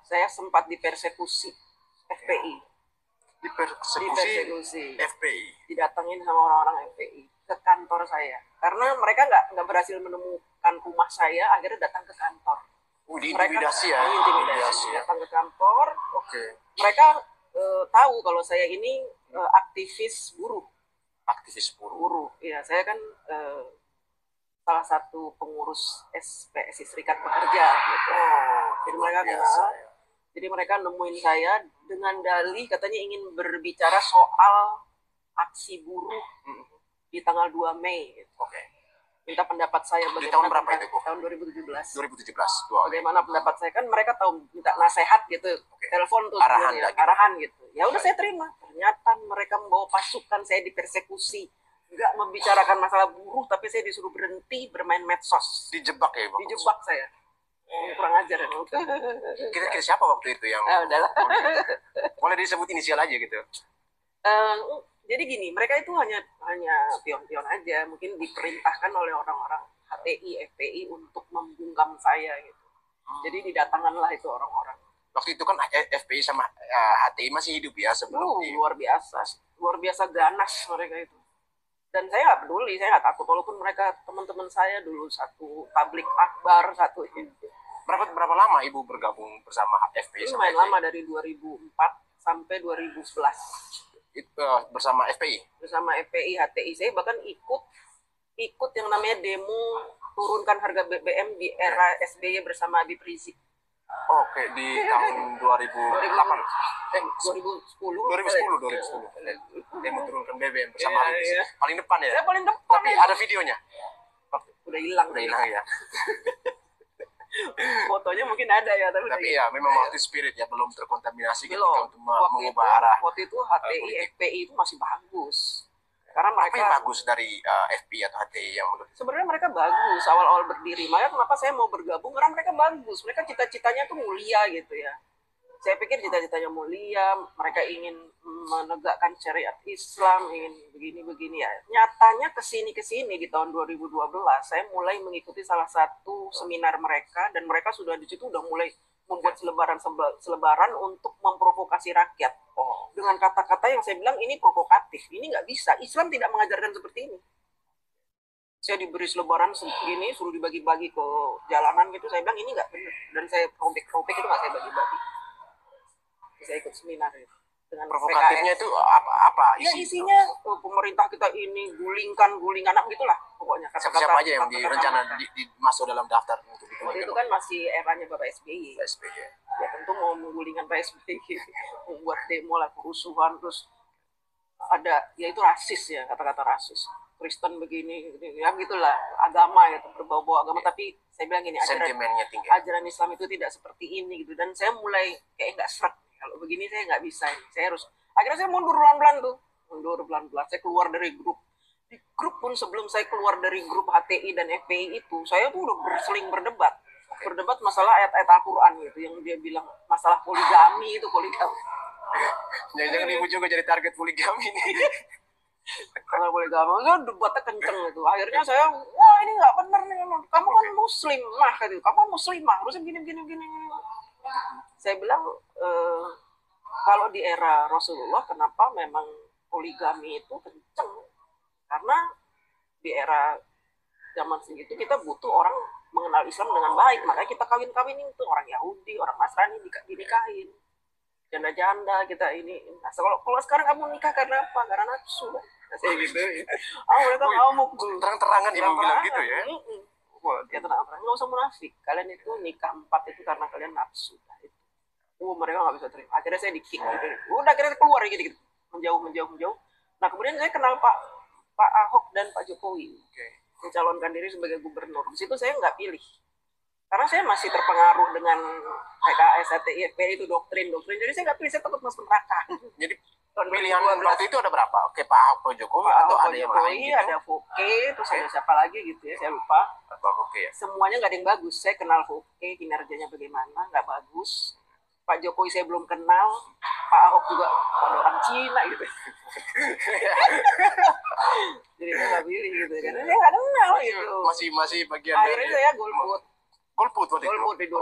saya sempat dipersekusi FPI. Dipersekusi FPI. Didatengin sama orang-orang FPI ke kantor saya. Karena mereka nggak berhasil menemukan rumah saya, akhirnya datang ke kantor. Diintimidasi ya? Intimidasi. Datang ke kantor. Oke. Mereka tahu kalau saya ini aktivis buruh. Aktivis buruh. Iya, saya kan salah satu pengurus SPSI Serikat Pekerja gitu. Jadi mereka kenal. Jadi mereka nemuin saya dengan dalih katanya ingin berbicara soal aksi buruh di tanggal 2 Mei. Gitu. Oke. Minta pendapat saya di tahun berapa itu, Bu? Tahun 2017. 2017. Bagaimana pendapat saya, kan mereka tahu minta nasihat gitu. Telepon tuh arahan gitu. Ya udah saya terima. Ternyata mereka membawa pasukan, saya dipersekusi. Enggak membicarakan masalah buruh, tapi saya disuruh berhenti bermain medsos. Dijebak ya, Bang? Dijebak saya. Kurang ajar ya. Kira-kira siapa waktu itu yang... udahlah. Boleh disebut inisial aja gitu. Jadi gini, mereka itu hanya pion-pion aja, mungkin diperintahkan oleh orang-orang HTI, FPI untuk membungkam saya gitu. Jadi didatangkanlah itu orang-orang. Waktu itu kan FPI sama HTI masih hidup ya sebelum luar biasa ganas mereka itu. Dan saya nggak peduli, saya nggak takut, walaupun mereka teman-teman saya dulu satu tablik akbar, satu itu. Berapa lama Ibu bergabung bersama FPI? Lumayan lama, dari 2004 sampai 2011. Itu bersama FPI? Bersama FPI, HTI. Saya bahkan ikut yang namanya demo turunkan harga BBM di era SBY bersama Habib Rizik. Oke, di tahun 2008. 2010. Demo turunkan BBM bersama Habib Rizik. Paling depan ya? Ya, paling depan. Tapi ada videonya? Udah hilang ya. Fotonya mungkin ada ya, tapi ya memang waktu spirit ya belum terkontaminasi ketika untuk mengubah arah. Waktu itu HTI, FPI itu masih bagus. Karena mereka... Apa yang bagus dari FPI atau HTI yang menurut? Sebenarnya mereka bagus awal-awal berdiri. Makanya kenapa saya mau bergabung, karena mereka bagus. Mereka cita-citanya tuh mulia gitu ya. Saya pikir cita-citanya mulia, mereka ingin menegakkan syariat Islam, ingin begini-begini ya. Nyatanya kesini di tahun 2012, saya mulai mengikuti salah satu seminar mereka, dan mereka sudah di situ udah mulai membuat selebaran untuk memprovokasi rakyat. Dengan kata-kata yang saya bilang ini provokatif, ini nggak bisa. Islam tidak mengajarkan seperti ini. Saya diberi selebaran segini, suruh dibagi-bagi ke jalanan gitu, saya bilang ini nggak benar. Dan saya robek-robek itu nggak saya bagi-bagi. Saya ikut seminar itu dengan provokatifnya PKS. Itu apa ya isinya pemerintah kita ini gulingkan gitulah pokoknya. Siapa aja yang direncana masuk dalam daftar untuk waktu itu kan masih eranya Bapak SBY. Ya tentu mau menggulingkan Pak SBY, membuat demo lah, kerusuhan, terus ada ya itu rasis ya, kata-kata rasis, Kristen begini ya gitulah, agama ya, berbau-bau agama. Tapi saya bilang gini, ajaran Islam itu tidak seperti ini gitu. Dan saya mulai kayak nggak seret. Kalau begini saya nggak bisa, saya harus. Akhirnya saya mundur pelan-pelan. Saya keluar dari grup. Di grup pun sebelum saya keluar dari grup HTI dan FPI itu, saya tuh udah berdebat masalah ayat-ayat Al-Quran gitu, yang dia bilang masalah poligami itu poligami. Jangan Ibu juga jadi target poligami nih. Kalau poligami, saya debatnya kenceng itu. Akhirnya saya, wah ini nggak benar nih, kamu kan muslim, kamu muslimah, harusnya gini. Saya bilang, kalau di era Rasulullah kenapa memang poligami itu kenceng? Karena di era zaman segitu kita butuh orang mengenal Islam dengan baik, makanya kita kawin itu orang Yahudi, orang Nasrani dinikahin, janda-janda kita ini. Nah, kalau sekarang kamu nikah karena apa? Karena nafsu. Saya gitu. Mereka mau terang-terangan Ibu bilang gitu ya. Ya tenang-tenang, nggak usah munafik. Kalian itu nikah 4 itu karena kalian nafsu. Mereka nggak bisa terima. Akhirnya saya di-kick gitu. Udah akhirnya keluar gitu. Menjauh. Nah kemudian saya kenal Pak Ahok dan Pak Jokowi. Mencalonkan diri sebagai gubernur. Di situ saya nggak pilih. Karena saya masih terpengaruh dengan PKS, HTI, FPI itu doktrin. Jadi saya nggak pilih, saya takut masuk neraka. Jadi pilihan waktu itu ada berapa? Oke, Pak Ahok, Pak Jokowi, atau ada yang lain gitu? Ada Foke, terus ada siapa lagi gitu ya, saya lupa. Semuanya nggak ada yang bagus. Saya kenal Foke, kinerjanya bagaimana, nggak bagus. Pak Jokowi saya belum kenal, Pak Ahok juga pada orang Cina gitu. Jadi saya nggak pilih gitu, karena saya nggak kenal gitu. Masih bagian akhirnya dari... saya golput Golput di 2000.